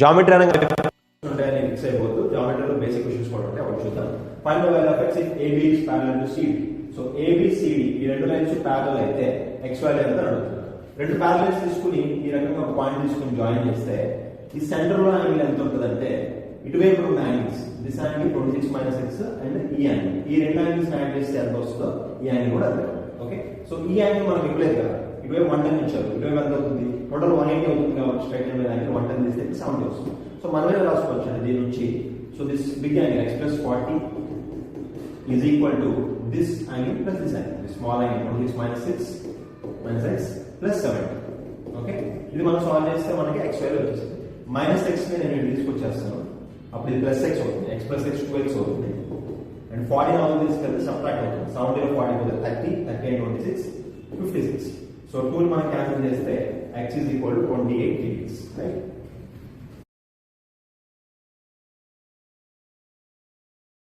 Geometry అనగా ఉంటాయని fix అయిపోతూ జామెట్రీలో బేసిక్ క్వశ్చన్స్ కూడా ఉంటాయి, అవి చూద్దాం. Find the value of x if AB is parallel to CD. So ABCD ఈ రెండు లైన్స్ ప్యారలల్ అయితే x వాల్యూ ఎంత అడుగుతుంది. రెండు ప్యారలల్స్ తీసుకుని ఈ రకంగా ఒక పాయింట్ తీసుకుని జాయిన్ చేస్తే ఈ సెంటర్ లో యాంగిల్ ఎంత ఉంటుందంటే ఇటువైపు ఉన్న angles this angle 26 - x and ఈ యాంగిల్, ఈ రెండు యాంగిల్స్ యాడ్ చేస్తే ఎంత వస్తుందో ఈ యాంగిల్ కూడా అంతే. ఓకే, సో ఈ యాంగిల్ మనకి ఇవ్వలేదు కదా, ఇటువైపు 110 ఇచ్చారు, ఇటువైపు ఎంత అవుతుంది, టోటల్ 180 అవుతుంది కాబట్టి స్ట్రైట్ లైన్ యాంగిల్ 110 తీస్తే 70 వస్తుంది. సో మనమే రాసుకోవచ్చు అండి దీని నుంచి. So this big angle x + 40 is equal to this angle plus this angle, this small angle 26 - 6 - x plus 70. Okay, ఇది మనం సాల్వ్ చేస్తే మనకి x వాల్యూ వచ్చేస్తుంది. -x ని నేను తీసుకొచ్చేస్తాను, అప్పుడు ఇది +x అవుతుంది, x + x 2x అవుతుంది. అండ్ 40 నాలుగు తీసుకెళ్తే సబ్ట్రాక్ట్ అవుతుంది, 70 లో 40 పోతే 30, 30 and 26 56. సో 2 ని మనం క్యాన్సిల్ చేస్తే x is equal to 28 degrees, right.